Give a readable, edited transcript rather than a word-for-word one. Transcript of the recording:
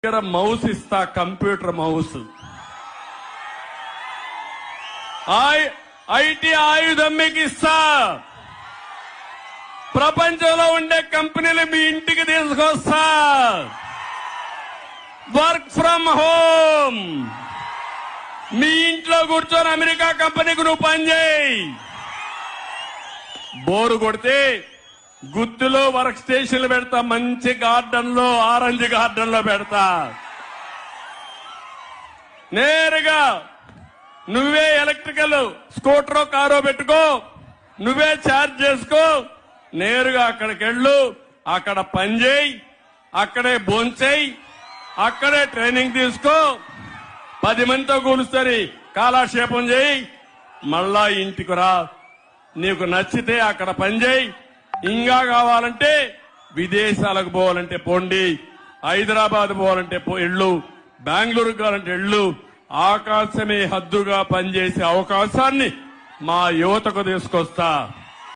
దగ్గర మౌస్ ఇస్తా, computer mouse. IT ఆయుధం మీకు ఇస్తా. ప్రపంచంలో ఉండే కంపెనీలు మీ ఇంటికి తీసుకొస్తా. Work from home. మీ ఇంట్లో కూర్చొని అమెరికా కంపెనీకి నువ్వు పనిచేయి. బోరు కొడితే గుత్తులో వర్క్ స్టేషన్లు పెడతా, మంచి గార్డెన్ లో, ఆరెంజ్ గార్డెన్ లో పెడతా. నేరుగా నువ్వే ఎలక్ట్రికల్ స్కూటరో కారో పెట్టుకో, నువ్వే ఛార్జ్ చేసుకో, నేరుగా అక్కడికి వెళ్ళు, అక్కడ పనిచేయి, అక్కడే భోంచేయి, అక్కడే ట్రైనింగ్ తీసుకో, 10 మందితో కూలుస్తుంది, కాలక్షేపం చేయి, మళ్ళా ఇంటికి రా. నీకు నచ్చితే అక్కడ పనిచేయి. ఇంకా కావాలంటే విదేశాలకు పోవాలంటే పోండి, హైదరాబాద్ పోవాలంటే ఎళ్ళు, బెంగళూరు కావాలంటే ఎళ్ళు. ఆకాశమే హద్దుగా పనిచేసే అవకాశాన్ని మా యువతకు తీసుకొస్తా.